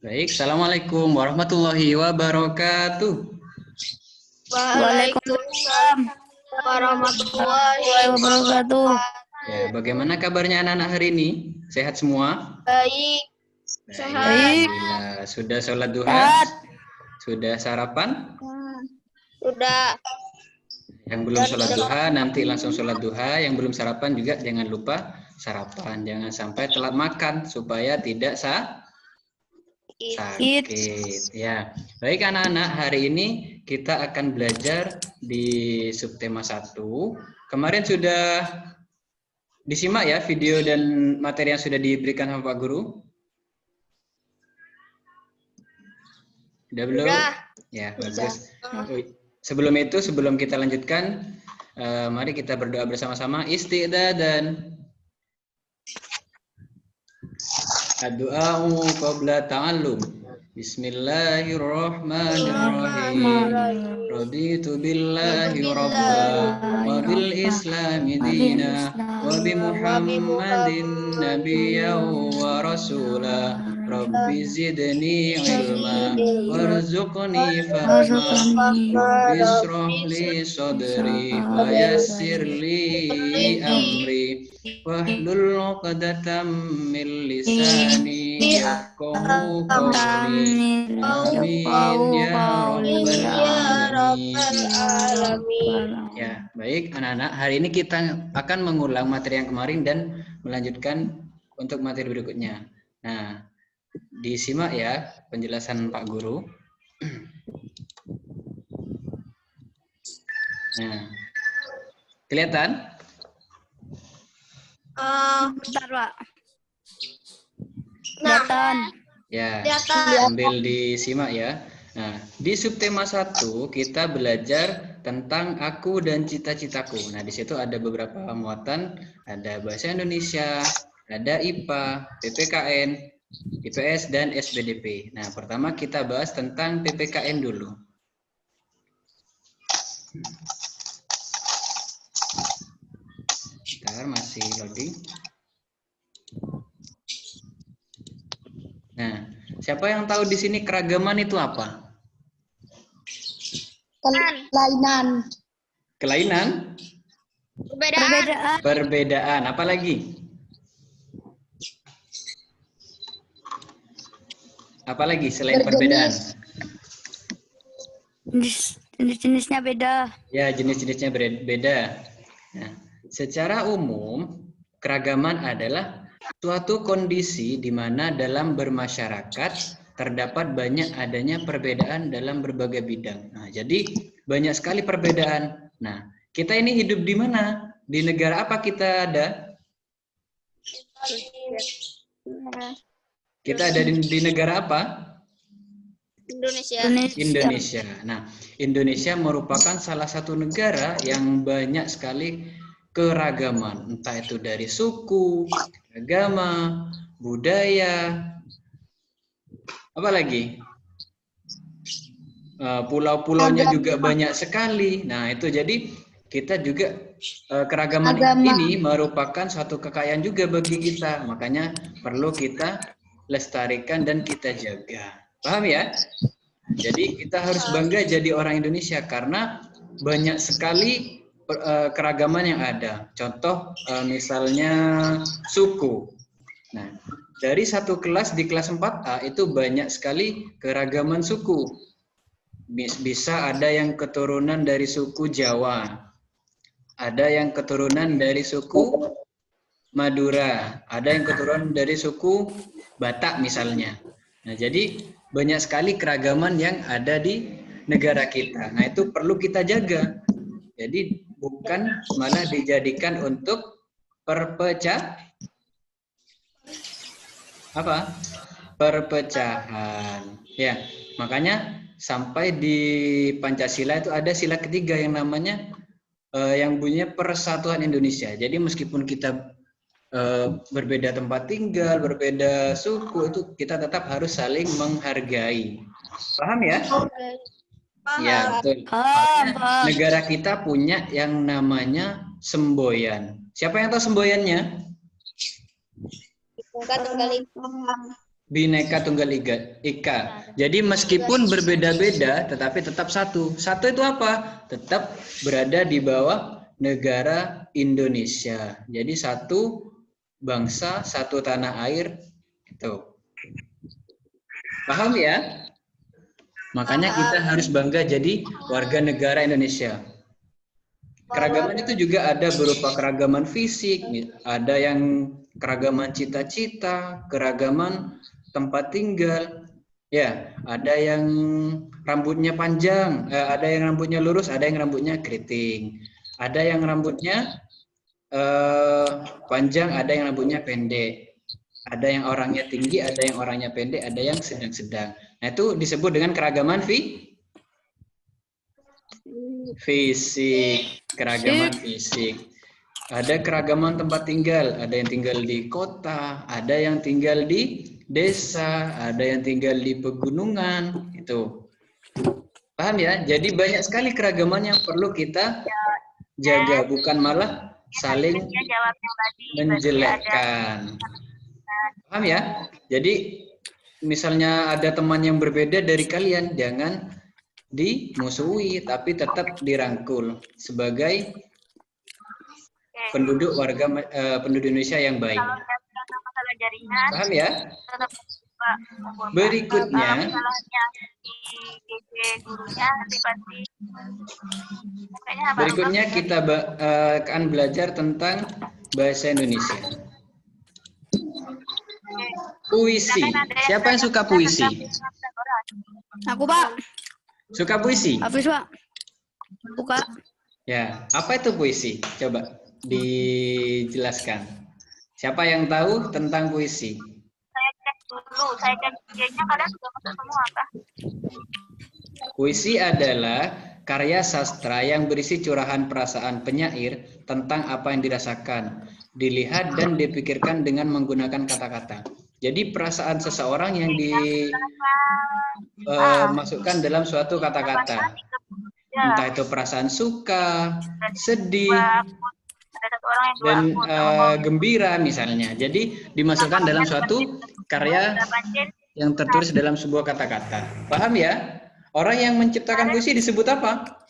Baik, Assalamualaikum warahmatullahi wabarakatuh. Waalaikumsalam warahmatullahi wabarakatuh. Ya, bagaimana kabarnya anak-anak hari ini? Sehat semua? Baik, Baik, sehat. alhamdulillah. Sudah sholat duha? Sehat. Sudah sarapan? Sudah. Yang belum sholat duha, nanti langsung sholat duha. Yang belum sarapan juga jangan lupa sarapan. Jangan sampai telat makan supaya tidak sakit. Ya, baik anak-anak, hari ini kita akan belajar di subtema 1. Kemarin sudah disimak ya video dan materi yang sudah diberikan sama Pak Guru? Sudah belum? Sudah. Ya, bagus. Sebelum itu, sebelum kita lanjutkan, mari kita berdoa bersama-sama. Isti'dadan. Ad-du'a'u qabla ta'allum. Bismillahirrahmanirrahim. Raditu billahi rabba wa bil islami dina wa bi Muhammadin nabiyyan wa rasula. Rabbi zidni ilma warzuqni fahma bishrah li sadri wa yassir li amri wahlul 'uqdatam min lisani yafqahu qawli. Amin ya rabbal alamin. Ya, baik anak-anak, hari ini kita akan mengulang materi yang kemarin dan melanjutkan untuk materi berikutnya. Nah, disimak ya penjelasan Pak Guru. Nah, kelihatan? Bentar, Pak. Kelihatan. Ya, Kelihatan. sambil disimak ya. Nah, di subtema 1 kita belajar tentang aku dan cita-citaku. Nah, di situ ada beberapa muatan, ada bahasa Indonesia, ada IPA, PPKN, IPS, dan SBDP. Nah, pertama kita bahas tentang PPKN dulu. Bentar, masih loading. Nah, siapa yang tahu di sini keragaman itu apa? Kelainan. Kelainan? Perbedaan. Perbedaan. Apa lagi? Apa lagi selain perbedaan? Jenis-jenisnya beda. Ya, jenis-jenisnya beda. Nah, secara umum, keragaman adalah suatu kondisi di mana dalam bermasyarakat terdapat banyak adanya perbedaan dalam berbagai bidang. Nah, jadi banyak sekali perbedaan. Nah, kita ini hidup di mana? Di negara apa kita ada? Kita ada di negara apa? Indonesia. Indonesia. Nah, Indonesia merupakan salah satu negara yang banyak sekali keragaman, entah itu dari suku, agama, budaya, apa lagi? Pulau-pulaunya juga banyak sekali. Nah, itu jadi kita juga keragaman ini merupakan suatu kekayaan juga bagi kita. Makanya perlu kita lestarikan dan kita jaga. Paham ya? Jadi kita harus bangga jadi orang Indonesia karena banyak sekali keragaman yang ada. Contoh misalnya suku. Nah, dari satu kelas di kelas 4A itu banyak sekali keragaman suku. Bisa ada yang keturunan dari suku Jawa. Ada yang keturunan dari suku Madura. Ada yang keturunan dari suku Batak misalnya. Nah, jadi banyak sekali keragaman yang ada di negara kita. Nah, itu perlu kita jaga. Jadi bukan malah dijadikan untuk perpecahan. Ya, makanya sampai di Pancasila itu ada sila ketiga yang namanya yang bunyinya Persatuan Indonesia. Jadi meskipun kita berbeda tempat tinggal, berbeda suku, itu kita tetap harus saling menghargai. Paham ya? Paham. Ya, betul. Paham. Negara kita punya yang namanya semboyan. Siapa yang tahu semboyannya? Singkat sekali. Bhinneka Tunggal Ika. Jadi meskipun berbeda-beda, tetapi tetap satu. Satu itu apa? Tetap berada di bawah negara Indonesia. Jadi satu bangsa, satu tanah air. Itu. Paham ya? Makanya kita harus bangga jadi warga negara Indonesia. Keragaman itu juga ada berupa keragaman fisik, ada yang keragaman cita-cita, keragaman tempat tinggal, ya, ada yang rambutnya panjang, ada yang rambutnya lurus, ada yang rambutnya keriting, ada yang rambutnya panjang, ada yang rambutnya pendek, ada yang orangnya tinggi, ada yang orangnya pendek, ada yang sedang-sedang. Nah, itu disebut dengan keragaman fisik, keragaman fisik. Ada keragaman tempat tinggal, ada yang tinggal di kota, ada yang tinggal di desa, ada yang tinggal di pegunungan, itu. Paham ya? Jadi banyak sekali keragaman yang perlu kita jaga, bukan malah saling menjelekkan. Paham ya? Jadi misalnya ada teman yang berbeda dari kalian, jangan dimusuhi, tapi tetap dirangkul sebagai penduduk Indonesia yang baik. Paham ya? Berikutnya kita akan belajar tentang bahasa Indonesia. Puisi. Siapa yang suka puisi? Aku, Pak. Suka puisi? Hafiz, Pak. Suka. Ya, apa itu puisi? Coba dijelaskan. Siapa yang tahu tentang puisi? Saya cek dulu, saya cek IG-nya kadang sudah masuk semua, Kak. Puisi adalah karya sastra yang berisi curahan perasaan penyair tentang apa yang dirasakan, dilihat dan dipikirkan dengan menggunakan kata-kata. Jadi perasaan seseorang yang dimasukkan dalam suatu kata-kata. Entah itu perasaan suka, sedih, dan gembira misalnya. Jadi dimasukkan dalam suatu karya yang tertulis dalam sebuah kata-kata. Paham ya? Orang yang menciptakan puisi disebut apa?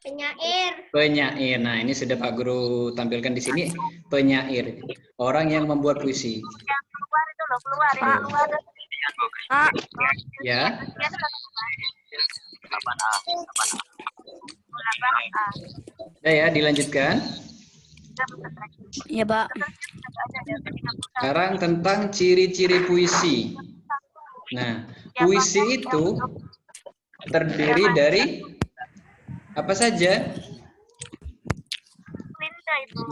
Penyair. Penyair. Nah, ini sudah Pak Guru tampilkan di sini. Penyair. Orang yang membuat puisi. Yang keluar itu loh, keluar. Ya. Ya, dilanjutkan. Iya, Pak. Sekarang tentang ciri-ciri puisi. Nah, puisi itu terdiri dari apa saja?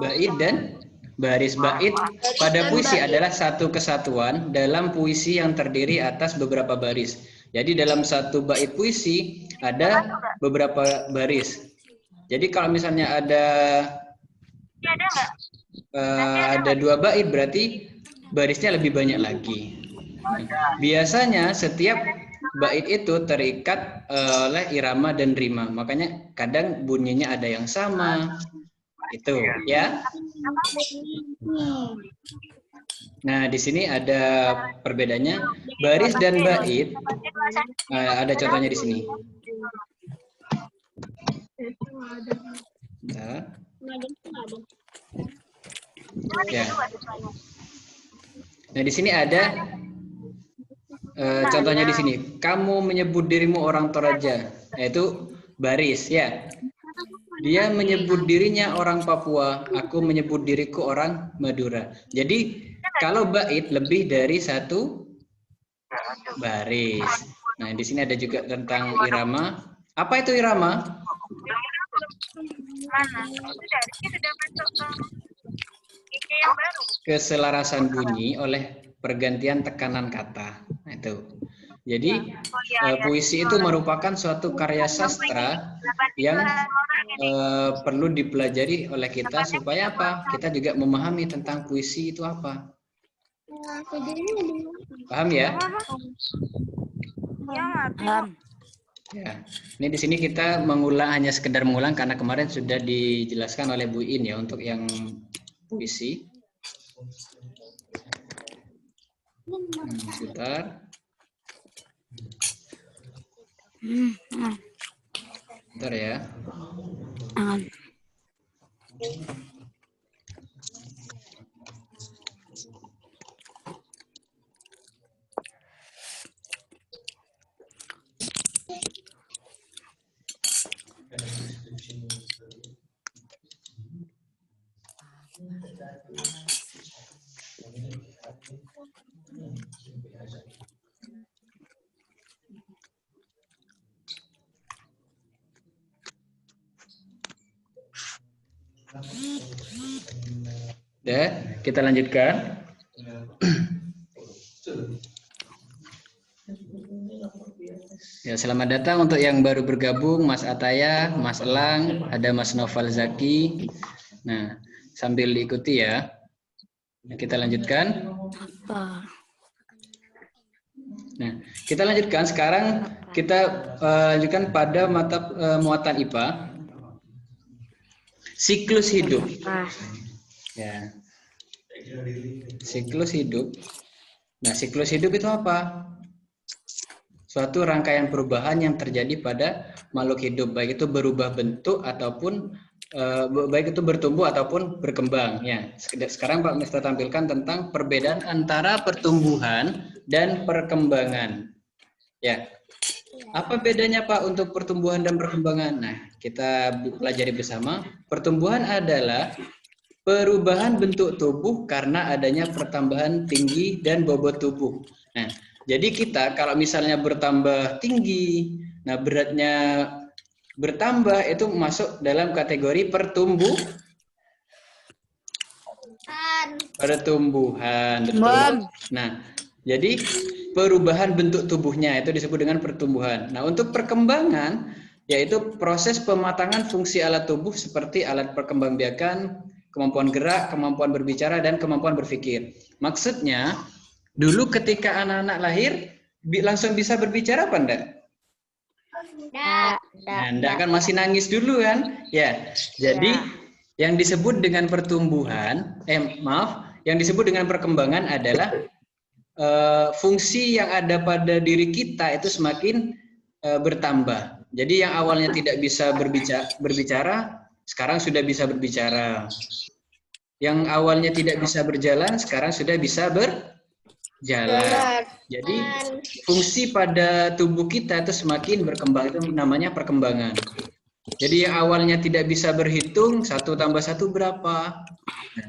Bait dan baris. Bait pada puisi adalah satu kesatuan dalam puisi yang terdiri atas beberapa baris. Jadi dalam satu bait puisi ada beberapa baris. Jadi kalau misalnya ada 2 bait, berarti barisnya lebih banyak lagi. Biasanya setiap bait itu terikat oleh irama dan rima. Makanya kadang bunyinya ada yang sama. Itu ya. Nah, di sini ada perbedaannya. Baris dan bait. Ada contohnya di sini. Ya. Nah, di sini ada contohnya di sini. Kamu menyebut dirimu orang Toraja, yaitu baris ya. Dia menyebut dirinya orang Papua, aku menyebut diriku orang Madura. Jadi kalau bait lebih dari satu baris. Nah, di sini ada juga tentang irama. Apa itu irama? Keselarasan bunyi oleh pergantian tekanan kata. Nah, itu. Jadi puisi itu merupakan suatu karya sastra yang perlu dipelajari oleh kita supaya apa? Kita juga memahami tentang puisi itu apa. Paham ya? Paham. Ya. Ini di sini kita mengulang, hanya sekedar mengulang karena kemarin sudah dijelaskan oleh Bu In ya untuk yang puisi. Sebentar. Bentar ya. Udah, kita lanjutkan. Ya, selamat datang untuk yang baru bergabung, Mas Ataya, Mas Elang, ada Mas Noval Zaki. Nah, sambil diikuti ya. Nah, kita lanjutkan. Nah, kita lanjutkan. Sekarang kita lanjutkan pada mata muatan IPA. Siklus hidup. Ya. Siklus hidup. Nah, siklus hidup itu apa? Suatu rangkaian perubahan yang terjadi pada makhluk hidup, baik itu berubah bentuk ataupun baik itu bertumbuh ataupun berkembang. Ya, sekarang Pak Mister tampilkan tentang perbedaan antara pertumbuhan dan perkembangan. Ya, apa bedanya Pak untuk pertumbuhan dan perkembangan? Nah, kita pelajari bersama. Pertumbuhan adalah perubahan bentuk tubuh karena adanya pertambahan tinggi dan bobot tubuh. Nah, jadi kita kalau misalnya bertambah tinggi, nah beratnya bertambah, itu masuk dalam kategori pertumbuhan. Betul. Nah, jadi perubahan bentuk tubuhnya itu disebut dengan pertumbuhan. Nah, untuk perkembangan yaitu proses pematangan fungsi alat tubuh seperti alat perkembangbiakan, kemampuan gerak, kemampuan berbicara, dan kemampuan berpikir. Maksudnya, dulu ketika anak-anak lahir langsung bisa berbicara apa enggak? Enggak kan, masih nangis dulu kan? Ya. Jadi yang disebut dengan pertumbuhan, yang disebut dengan perkembangan adalah fungsi yang ada pada diri kita itu semakin bertambah. Jadi yang awalnya tidak bisa berbicara, sekarang sudah bisa berbicara. Yang awalnya tidak bisa berjalan, sekarang sudah bisa berjalan. Jadi fungsi pada tubuh kita itu semakin berkembang, itu namanya perkembangan. Jadi yang awalnya tidak bisa berhitung, 1 tambah 1 berapa? Nah,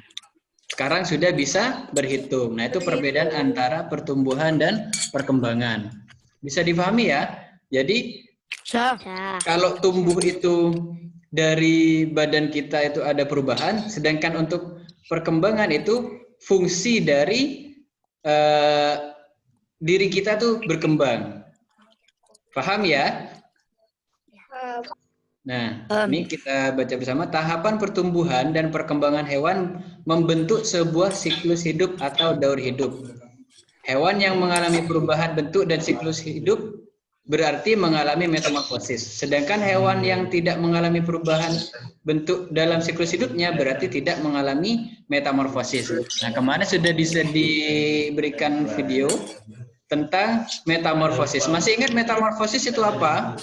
sekarang sudah bisa berhitung. Nah, itu perbedaan antara pertumbuhan dan perkembangan. Bisa dipahami ya? Jadi kalau tumbuh itu dari badan kita itu ada perubahan, sedangkan untuk perkembangan itu fungsi dari diri kita tuh berkembang. Paham ya? Nah, ini kita baca bersama. Tahapan pertumbuhan dan perkembangan hewan membentuk sebuah siklus hidup atau daur hidup. Hewan yang mengalami perubahan bentuk dan siklus hidup berarti mengalami metamorfosis. Sedangkan hewan yang tidak mengalami perubahan bentuk dalam siklus hidupnya berarti tidak mengalami metamorfosis. Nah, kemarin sudah diberikan video tentang metamorfosis. Masih ingat metamorfosis itu apa?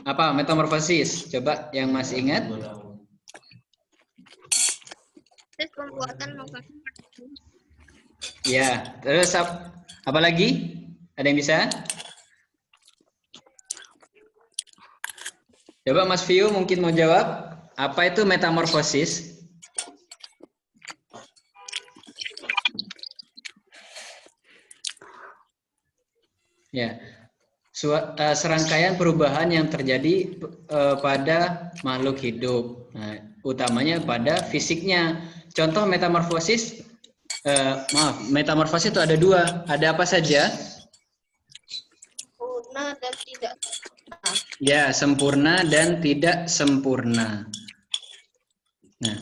Apa metamorfosis? Coba yang masih ingat. Pembuatan Ya, terus apa lagi? Ada yang bisa? Coba Mas Vio mungkin mau jawab. Apa itu metamorfosis? Ya, serangkaian perubahan yang terjadi pada makhluk hidup. Nah, utamanya pada fisiknya. Contoh metamorfosis. Metamorfosis itu ada 2. Ada apa saja? sempurna dan tidak sempurna. Ya, sempurna dan tidak sempurna. Nah,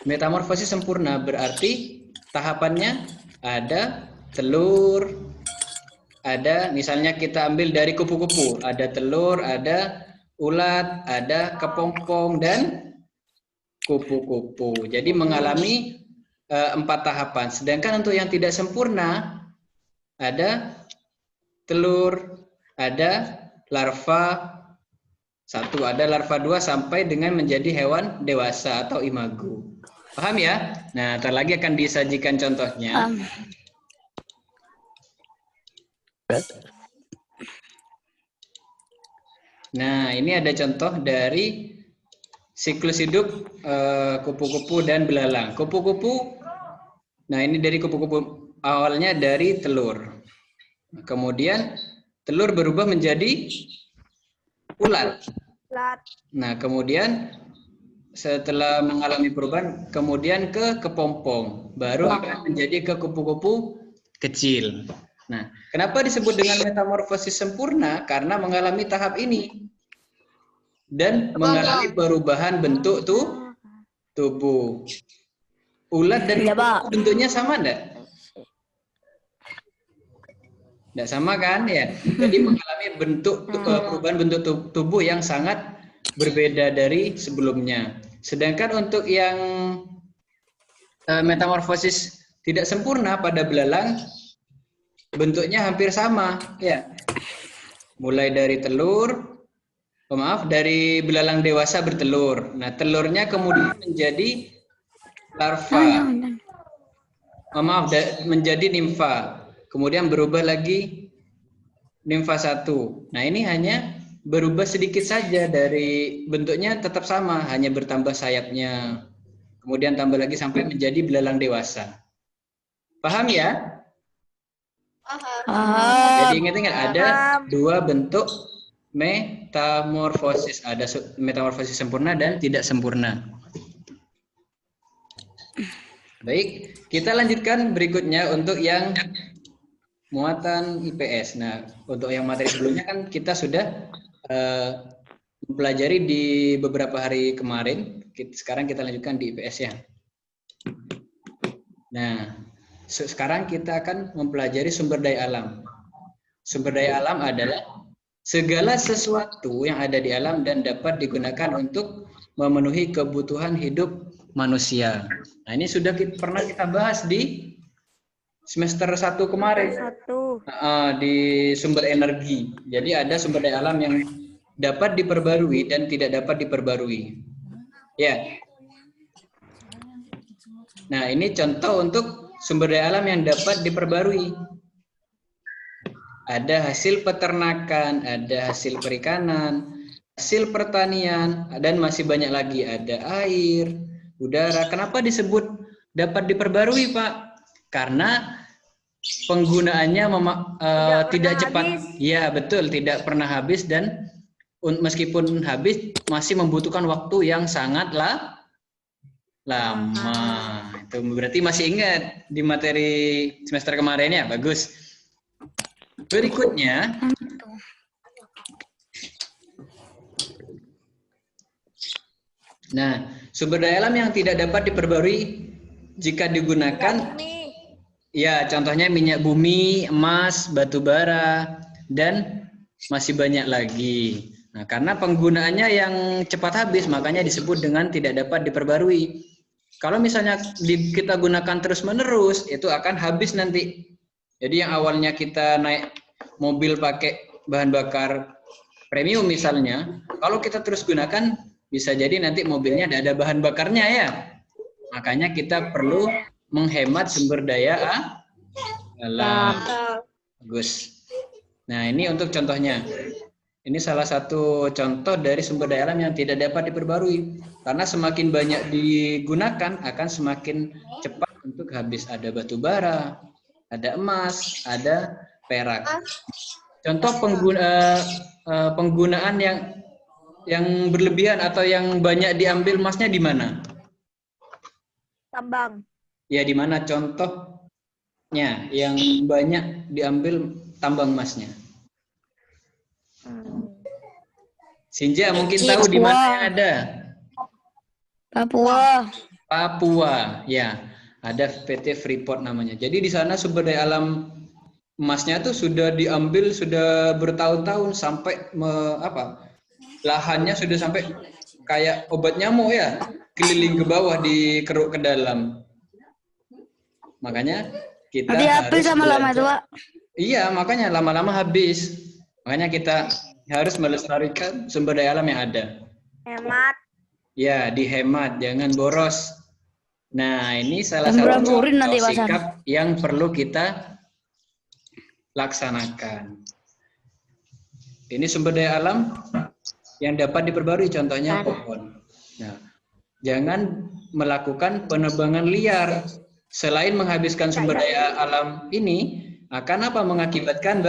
metamorfosis sempurna berarti tahapannya ada telur, ada misalnya kita ambil dari kupu-kupu, ada telur, ada ulat, ada kepompong dan kupu-kupu. Jadi mengalami 4 tahapan. Sedangkan untuk yang tidak sempurna ada telur, ada larva 1, ada larva 2 sampai dengan menjadi hewan dewasa atau imago. Paham ya? Nah, ntar lagi akan disajikan contohnya. Nah, ini ada contoh dari siklus hidup kupu-kupu dan belalang. Kupu-kupu, nah ini dari kupu-kupu awalnya dari telur. Kemudian telur berubah menjadi ulat. Nah, kemudian setelah mengalami perubahan, kemudian ke kepompong, baru akan menjadi ke kupu-kupu kecil. Nah, kenapa disebut dengan metamorfosis sempurna? Karena mengalami tahap ini dan mengalami perubahan bentuk tubuh. Ulat dan kupu-kupu bentuknya sama enggak? Enggak sama kan ya? Jadi mengalami perubahan bentuk tubuh yang sangat berbeda dari sebelumnya. Sedangkan untuk yang metamorfosis tidak sempurna pada belalang bentuknya hampir sama ya. Mulai dari dari belalang dewasa bertelur. Nah, telurnya kemudian menjadi larva. Menjadi nimfa. Kemudian berubah lagi nimfa 1. Nah, ini hanya berubah sedikit saja, dari bentuknya tetap sama, hanya bertambah sayapnya. Kemudian tambah lagi sampai menjadi belalang dewasa. Paham ya? Jadi ingat-ingat ada 2 bentuk metamorfosis. Ada metamorfosis sempurna dan tidak sempurna. Baik, kita lanjutkan berikutnya untuk yang muatan IPS. Nah, untuk yang materi sebelumnya kan kita sudah mempelajari di beberapa hari kemarin. Sekarang kita lanjutkan di IPS ya. Nah, sekarang kita akan mempelajari sumber daya alam. Sumber daya alam adalah segala sesuatu yang ada di alam dan dapat digunakan untuk memenuhi kebutuhan hidup manusia. Nah, ini sudah pernah kita bahas di semester 1 kemarin. Di sumber energi. Jadi ada sumber daya alam yang dapat diperbarui dan tidak dapat diperbarui. Ya. Nah, ini contoh untuk sumber daya alam yang dapat diperbarui. Ada hasil peternakan, ada hasil perikanan, hasil pertanian, dan masih banyak lagi. Ada air, udara. Kenapa disebut dapat diperbarui, Pak? Karena penggunaannya tidak cepat. Ya, betul, tidak pernah habis, dan meskipun habis masih membutuhkan waktu yang sangat lama. Itu berarti masih ingat di materi semester kemarin ya, bagus. Berikutnya nah, sumber daya alam yang tidak dapat diperbarui jika digunakan ya, contohnya minyak bumi, emas, batu bara, dan masih banyak lagi. Nah, karena penggunaannya yang cepat habis, makanya disebut dengan tidak dapat diperbarui. Kalau misalnya kita gunakan terus-menerus, itu akan habis nanti. Jadi yang awalnya kita naik mobil pakai bahan bakar premium misalnya, kalau kita terus gunakan, bisa jadi nanti mobilnya tidak ada bahan bakarnya ya. Makanya kita perlu menghemat sumber daya alam. Bagus. Nah, ini untuk contohnya. Ini salah satu contoh dari sumber daya alam yang tidak dapat diperbarui. Karena semakin banyak digunakan, akan semakin cepat untuk habis. Ada batu bara, ada emas, ada perak. Contoh penggunaan yang berlebihan atau yang banyak diambil emasnya di mana? Tambang. Ya, di mana contohnya yang banyak diambil tambang emasnya? Sinja mungkin tahu di mana yang ada? Papua, ya. Ada PT Freeport namanya. Jadi di sana sumber daya alam emasnya tuh sudah diambil sudah bertahun-tahun sampai lahannya sudah sampai kayak obat nyamuk ya, keliling ke bawah, dikeruk ke dalam. Makanya kita Nanti habis harus sama lama belajar. itu, Pak. Iya, makanya lama-lama habis. Makanya kita harus melestarikan sumber daya alam yang ada. Hemat. Ya, dihemat, jangan boros. Nah, ini salah Dan satu beramburin contoh nanti, Pak San. sikap yang perlu kita laksanakan. Ini sumber daya alam yang dapat diperbarui, contohnya pohon. Nah, jangan melakukan penebangan liar. Selain menghabiskan sumber daya alam ini, akan apa? Mengakibatkan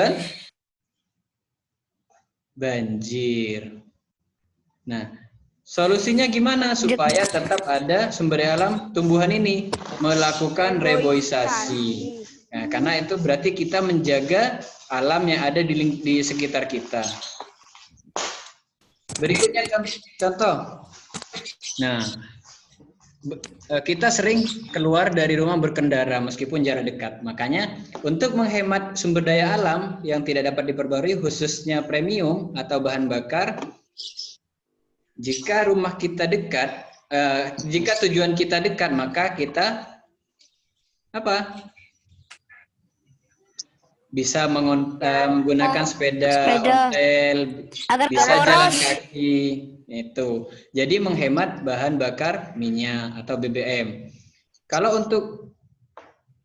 banjir. Nah, solusinya gimana supaya tetap ada sumber daya alam tumbuhan ini? Melakukan reboisasi. Nah, karena itu berarti kita menjaga alam yang ada di sekitar kita. Berikutnya contoh. Nah, kita sering keluar dari rumah berkendara meskipun jarak dekat. Makanya untuk menghemat sumber daya alam yang tidak dapat diperbarui, khususnya premium atau bahan bakar, jika rumah kita dekat, jika tujuan kita dekat, maka kita apa? Bisa menggunakan sepeda ontel, bisa jalan kaki, itu. Jadi menghemat bahan bakar minyak atau BBM. Kalau untuk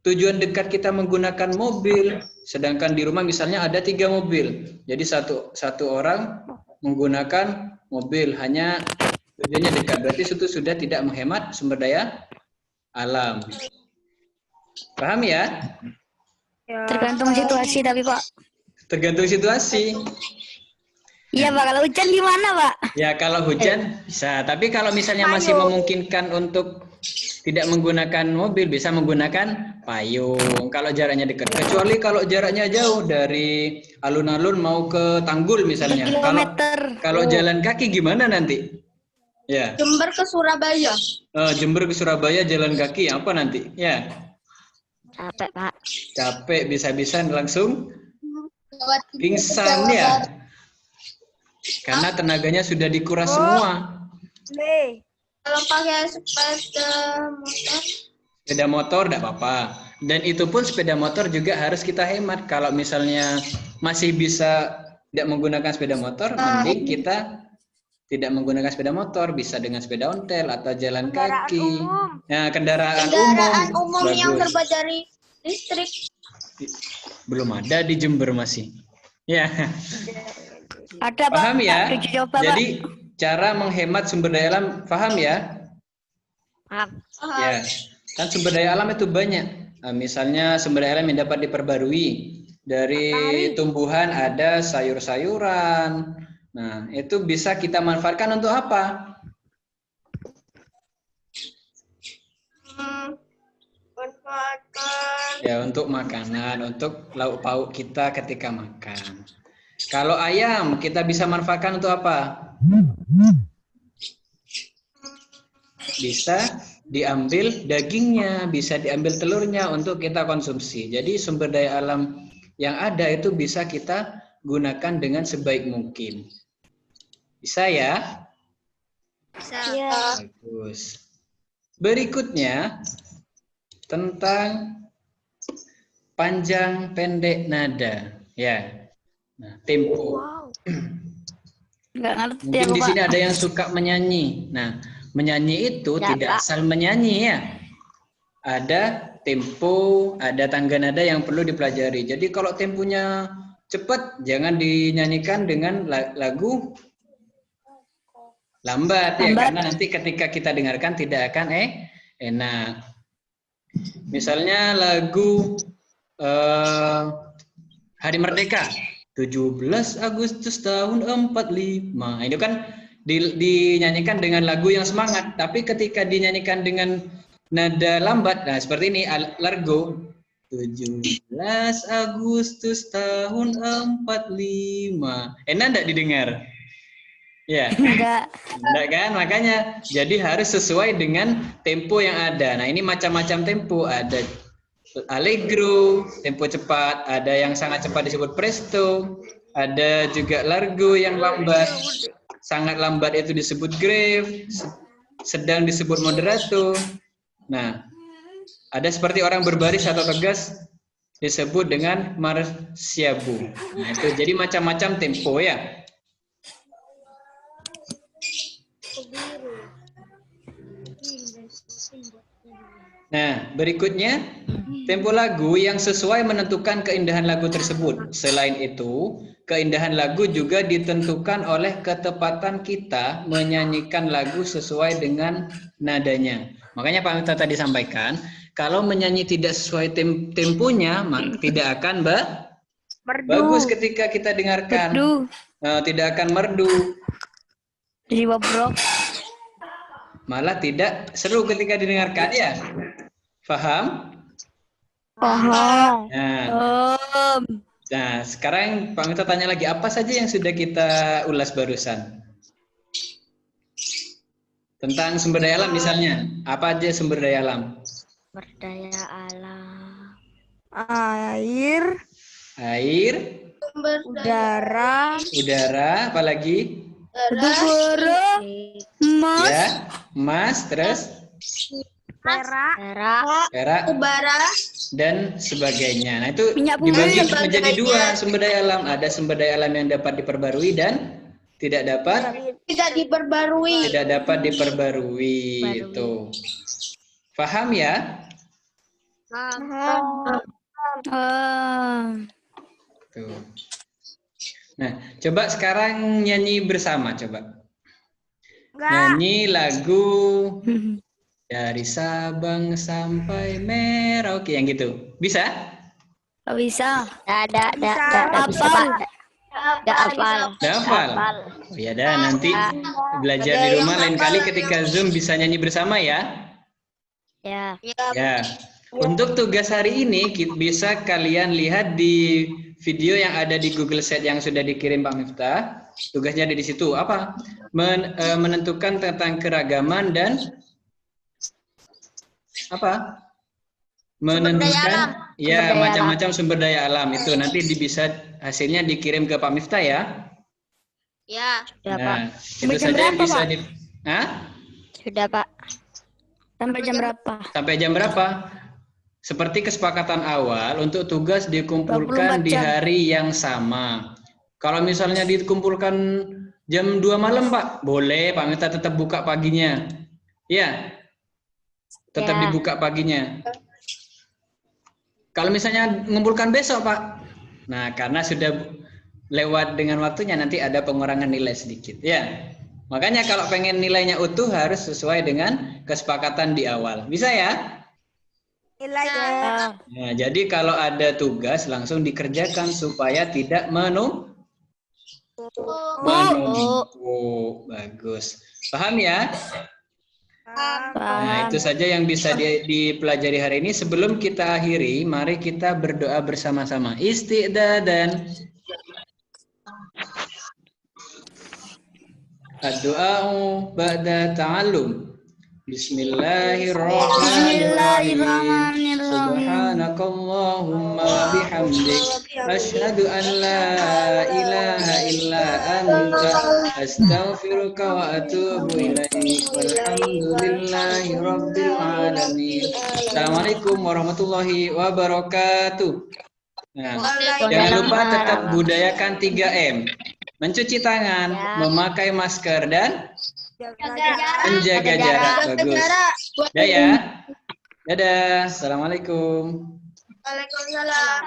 tujuan dekat kita menggunakan mobil, sedangkan di rumah misalnya ada 3 mobil, jadi satu orang menggunakan mobil, hanya tujuannya dekat, berarti itu sudah tidak menghemat sumber daya alam. Paham ya? Tergantung situasi tapi, Pak. Tergantung situasi. Iya, Pak. Kalau hujan gimana, Pak? Ya, kalau hujan bisa. Tapi kalau misalnya masih memungkinkan untuk tidak menggunakan mobil, bisa menggunakan payung. Kalau jaraknya dekat. Kecuali kalau jaraknya jauh dari alun-alun mau ke Tanggul misalnya. Kalau jalan kaki gimana nanti? Ya. Jember ke Surabaya. Jember ke Surabaya jalan kaki apa nanti? Ya. Capek, Pak. Capek, bisa-bisa langsung pingsan ya. Karena tenaganya sudah dikuras semua. Kalau pakai sepeda motor enggak apa-apa. Dan itu pun sepeda motor juga harus kita hemat. Kalau misalnya masih bisa tidak menggunakan sepeda motor, mending kita tidak menggunakan sepeda motor, bisa dengan sepeda ontel atau jalan kaki. Nah, kendaraan umum yang terbuat dari listrik. Belum ada di Jember masih. Ya. Ada, Pak. Paham ya? Coba, jadi cara menghemat sumber daya alam, paham ya? Paham. Ya. Kan sumber daya alam itu banyak. Nah, misalnya sumber daya alam yang dapat diperbarui dari tumbuhan ada sayur-sayuran. Nah, itu bisa kita manfaatkan untuk apa? Ya, untuk makanan, untuk lauk pauk kita ketika makan. Kalau ayam, kita bisa manfaatkan untuk apa? Bisa diambil dagingnya, bisa diambil telurnya untuk kita konsumsi. Jadi sumber daya alam yang ada itu bisa kita gunakan dengan sebaik mungkin. Bisa ya? Bisa. Bagus. Berikutnya tentang panjang pendek nada, ya. Nah, tempo. Nggak ngerti. Mungkin di sini ada yang suka menyanyi. Nah, menyanyi itu ya, tidak Pak. asal menyanyi ya. Ada tempo, ada tangga nada yang perlu dipelajari. Jadi kalau temponya cepat, jangan dinyanyikan dengan lagu lambat. Ya, karena nanti ketika kita dengarkan tidak akan enak. Misalnya lagu Hari Merdeka 17 Agustus tahun 45. Itu kan dinyanyikan dengan lagu yang semangat, tapi ketika dinyanyikan dengan nada lambat, nah seperti ini Largo 17 Agustus tahun 45. Enak enggak didengar? Ya. Enggak kan? Makanya jadi harus sesuai dengan tempo yang ada. Nah, ini macam-macam tempo, ada allegro, tempo cepat, ada yang sangat cepat disebut presto, ada juga largo yang lambat. Sangat lambat itu disebut grave, sedang disebut moderato. Nah, Ada seperti orang berbaris atau tegas disebut dengan marsyabu. Nah, itu jadi macam-macam tempo ya. Nah, berikutnya tempo lagu yang sesuai menentukan keindahan lagu tersebut. Selain itu, keindahan lagu juga ditentukan oleh ketepatan kita menyanyikan lagu sesuai dengan nadanya. Makanya Pak Miftah tadi sampaikan, kalau menyanyi tidak sesuai temponya, maka tidak akan bagus ketika kita dengarkan. Tidak akan merdu. Jadi bobrok. Malah tidak seru ketika didengarkan ya. Paham? Paham. Nah, sekarang Pak Miftah tanya lagi, apa saja yang sudah kita ulas barusan? Tentang sumber daya alam misalnya. Apa aja sumber daya alam? Sumber daya alam. Air, udara, apalagi? emas, Ya, emas, terus perak, bara, dan sebagainya. Nah, itu Minyak bumi dibagi dan menjadi sebagainya. dua sumber daya alam. Ada sumber daya alam yang dapat diperbarui dan tidak dapat tidak diperbarui. Itu. Paham ya? Tuh. Nah, coba sekarang nyanyi bersama, coba. Nyanyi lagu dari Sabang sampai Merauke yang gitu. Bisa? Gak bisa. Bisa. Bisa, Pak. Gak hafal. Udah hafal? Oh, ya dah, nanti belajar di rumah lain kali ketika Zoom bisa nyanyi bersama ya. Ya. Ya. Untuk tugas hari ini bisa kalian lihat di video yang ada di Google Sheet yang sudah dikirim Pak Miftah. Tugasnya ada di situ. Apa? Menentukan tentang keragaman dan apa? Menentukan ya macam-macam sumber daya alam itu nanti bisa hasilnya dikirim ke Pak Miftah ya. Ya. Sudah, Nah, Pak. itu saja yang bisa di. Sudah, Pak. Sampai jam berapa? Sampai jam berapa? Seperti kesepakatan awal untuk tugas dikumpulkan di hari yang sama. Kalau misalnya dikumpulkan jam 2 malam, Pak, boleh Pak Miftah tetap buka paginya. Ya. Tetap dibuka paginya. Kalau misalnya mengumpulkan besok, Pak. Nah, karena sudah lewat dengan waktunya nanti ada pengurangan nilai sedikit, ya. Makanya kalau pengen nilainya utuh harus sesuai dengan kesepakatan di awal. Bisa ya? Nilainya. Nah, jadi kalau ada tugas langsung dikerjakan supaya tidak menumpuk. Bagus. Paham ya? Nah, itu saja yang bisa dipelajari hari ini. Sebelum kita akhiri, mari kita berdoa bersama-sama. Isti'dadan. Ad-du'a'u ba'da ta'allum. Bismillahirrahmanirrahim. Subhanakallahumma bihamdik. Asyhadu an la ilaha illa anta. Astaghfiruka wa atubu ilaik. Walhamdulillahi rabbil alamin. Assalamualaikum warahmatullahi wabarakatuh. Nah, jangan lupa tetap budayakan 3M. Mencuci tangan, memakai masker, dan menjaga jarak. Bagus. Ya. Dadah. Assalamualaikum. Waalaikumsalam.